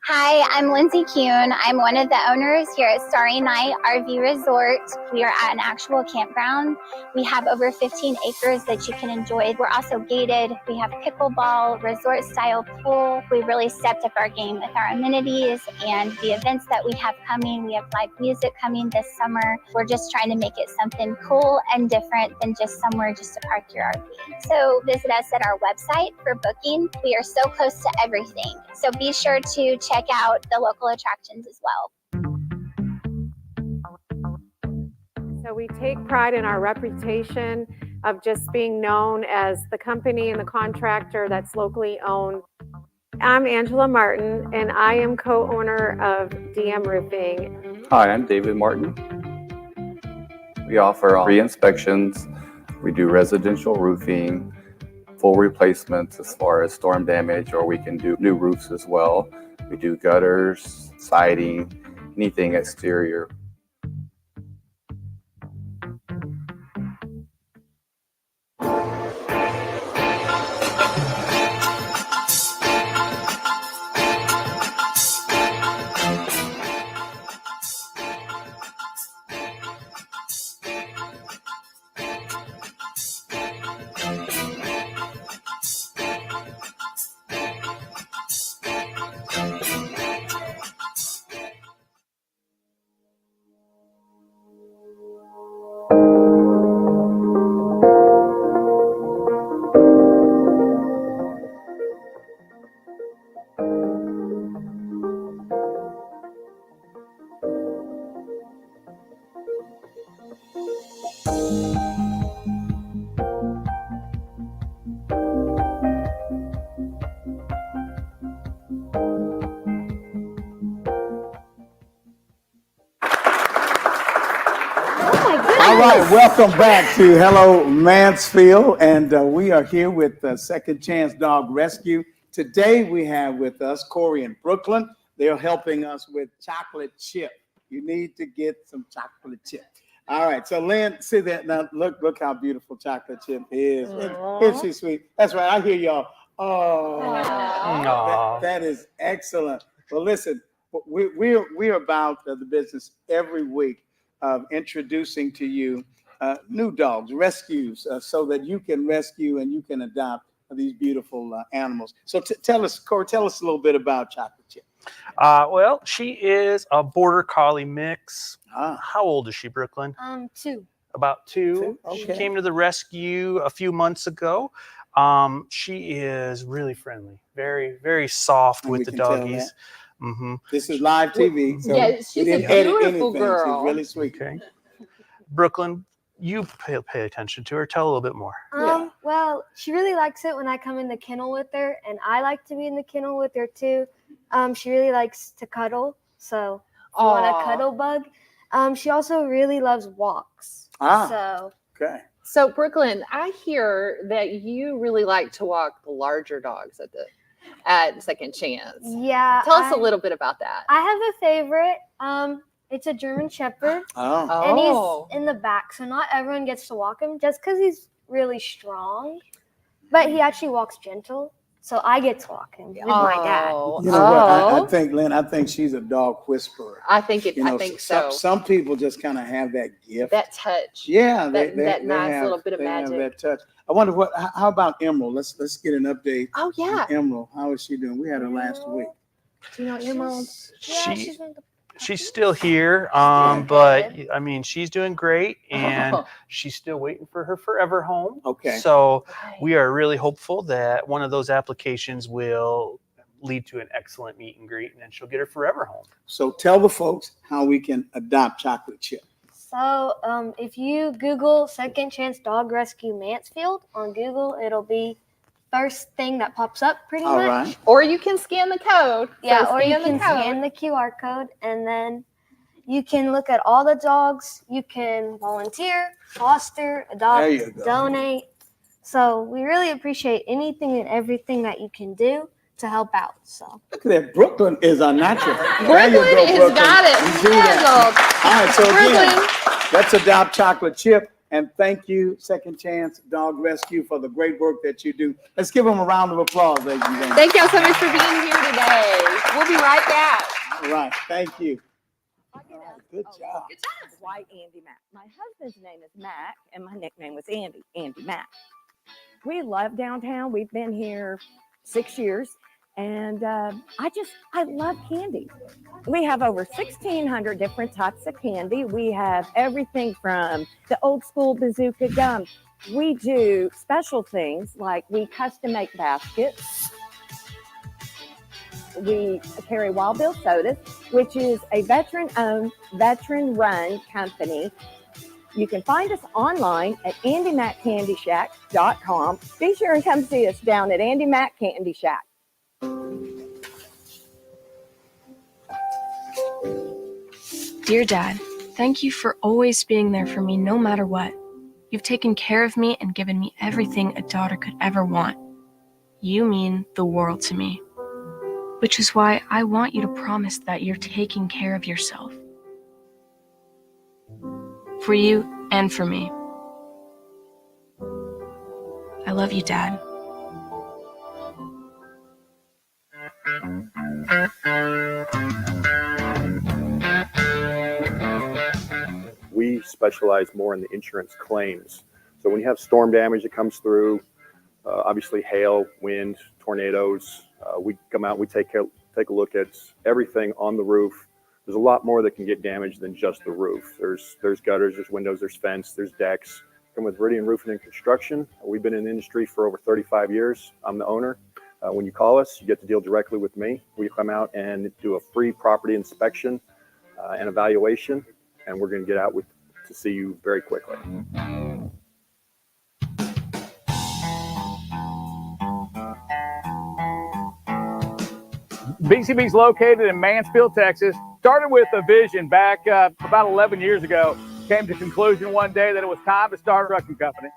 Hi, I'm Lindsay Kuhn. I'm one of the owners here at Starry Night RV Resort. We are at an actual campground. We have over 15 acres that you can enjoy. We're also gated. We have pickleball, resort-style pool. We really stepped up our game with our amenities and the events that we have coming. We have live music coming this summer. We're just trying to make it something cool and different than just somewhere just to park your RV. So visit us at our website for booking. We are so close to everything. So be sure to check out the local attractions as well. So we take pride in our reputation of just being known as the company and the contractor that's locally owned. I'm Angela Martin, and I am co-owner of DM Roofing. Hi, I'm David Martin. We offer free inspections. We do residential roofing, full replacements as far as storm damage, or we can do new roofs as well. We do gutters, siding, anything exterior. All right, welcome back to Hello Mansfield, and we are here with Second Chance Dog Rescue. Today we have with us Corey and Brooklyn. They're helping us with chocolate chip. You need to get some chocolate chip. All right, so Lynn, see that now? Look how beautiful chocolate chip is. Isn't she sweet? That's right. I hear y'all. Oh, that is excellent. Well, listen, we're about the business every week of introducing to you new dogs, rescues, so that you can rescue and you can adopt these beautiful animals. So tell us, Corey, tell us a little bit about chocolate chip. Well, she is a border collie mix. How old is she, Brooklyn? 2. About 2. Okay. She came to the rescue a few months ago. She is really friendly, very, very soft And with we the can tell doggies. that. Mm-hmm. This is live TV, so Yeah, we she's didn't a edit beautiful anything. girl. She's really sweet. Okay. Brooklyn, you pay attention to her. Tell a little bit more. Well, she really likes it when I come in the kennel with her, and I like to be in the kennel with her too. She really likes to cuddle, so if you want a Aw. cuddle bug. She also really loves walks. So okay. So Brooklyn, I hear that you really like to walk the larger dogs at Second Chance. yeah. Tell us a little bit about that. I have a favorite. It's a German Shepherd, Oh. and Oh. he's in the back, so not everyone gets to walk him just because he's really strong. But he actually walks gentle, so I get to walk him with my dad. You know what? I think, Lynn, I think she's a dog whisperer. I think it. You know, I think so. Some people just kind of have that gift. That touch. Yeah, That nice have, little bit of they have magic. that touch. I wonder how about Emerald? Let's get an update. Oh yeah. on Emerald, how is she doing? We had her last week. Do you know Emerald? She's still here, but I mean, she's doing great, and she's still waiting for her forever home. Okay. So we are really hopeful that one of those applications will lead to an excellent meet and greet, and then she'll get her forever home. So tell the folks how we can adopt Chocolate Chip. So if you Google Second Chance Dog Rescue Mansfield on Google, it'll be first thing that pops up pretty All much. right. Or you can scan the code. Yeah, So or you scan the can code. scan the QR code, and then you can look at all the dogs. You can volunteer, foster, adopt, There you go. donate. So we really appreciate anything and everything that you can do to help out. So Look at that. Brooklyn is a natural. Brooklyn there you go, has got it You do that. All right, so Brooklyn. again, let's adopt Chocolate Chip. And thank you, Second Chance Dog Rescue, for the great work that you do. Let's give them a round of applause, ladies and gentlemen. Thank y'all so much for being here today. We'll be right back. All right, thank you. Good job. White Andy Mack. My husband's name is Mac, and my nickname was Andy Mack. We love downtown. We've been here 6 years, and I love candy. We have over 1,600 different types of candy. We have everything from the old school bazooka gum. We do special things like we custom make baskets. We carry Wild Bill Sodas, which is a veteran-owned, veteran-run company. You can find us online at AndyMackCandyShack.com. Be sure and come see us down at Andy Mack Candy Shack. Dear Dad, thank you for always being there for me no matter what. You've taken care of me and given me everything a daughter could ever want. You mean the world to me. Which is why I want you to promise that you're taking care of yourself. For you and for me. I love you, Dad. We specialize more in the insurance claims. So when you have storm damage that comes through, obviously hail, wind, tornadoes, we come out, we take a look at everything on the roof. There's a lot more that can get damaged than just the roof. There's gutters, there's windows, there's fence, there's decks. Come with Viridian Roofing and Construction. We've been in the industry for over 35 years. I'm the owner. When you call us, you get to deal directly with me. We come out and do a free property inspection and evaluation, and we're going to get out to see you very quickly. BCB's located in Mansfield, Texas. Started with a vision back about 11 years ago. Came to conclusion one day that it was time to start a trucking company.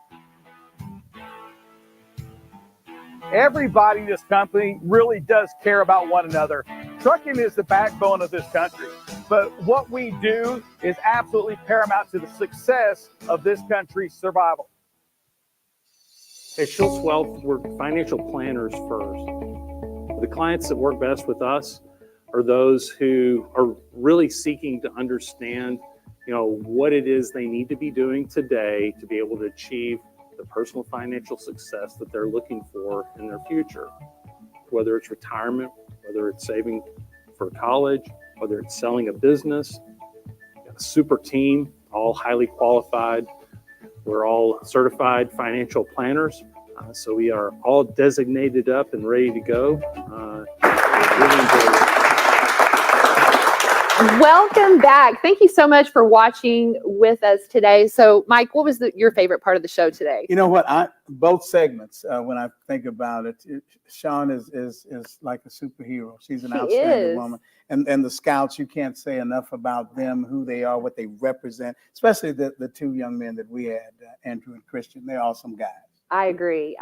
Everybody in this company really does care about one another. Trucking is the backbone of this country. But what we do is absolutely paramount to the success of this country's survival. At Schultz Wealth, we're financial planners first. The clients that work best with us are those who are really seeking to understand, what it is they need to be doing today to be able to achieve the personal financial success that they're looking for in their future. Whether it's retirement, whether it's saving for college, whether it's selling a business. We've got a super team, all highly qualified. We're all certified financial planners. So we are all designated up and ready to go. Really enjoy it. Welcome back. Thank you so much for watching with us today. So, Mike, what was your favorite part of the show today? You know what? Both segments. When I think about it, Sean is like a superhero. She's an outstanding woman, and the Scouts. You can't say enough about them, who they are, what they represent. Especially the two young men that we had, Andrew and Christian. They're awesome guys. I agree.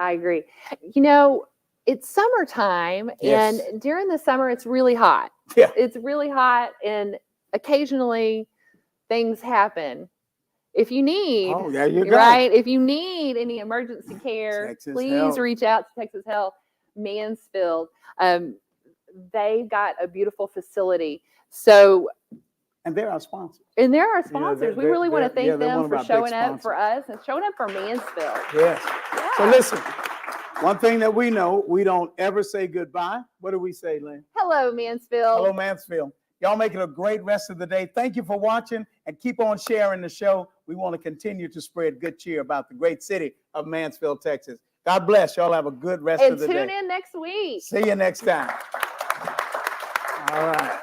You know, it's summertime, Yes. and during the summer, it's really hot. Yeah. It's really hot, and occasionally things happen. If you need, there you go. right? If you need any emergency care, Texas please Health. reach out to Texas Health Mansfield. They've got a beautiful facility. So, and they're our sponsors. And they're our You know, sponsors. We really want to thank they're them one of for our big showing up sponsors. for us and showing up for Mansfield. Yes. So listen, one thing that we know, we don't ever say goodbye. What do we say, Lynn? Hello, Mansfield. Hello, Mansfield. Y'all make it a great rest of the day. Thank you for watching, and keep on sharing the show. We want to continue to spread good cheer about the great city of Mansfield, Texas. God bless. Y'all have a good rest of the day. And tune in next week. See you next time. All right.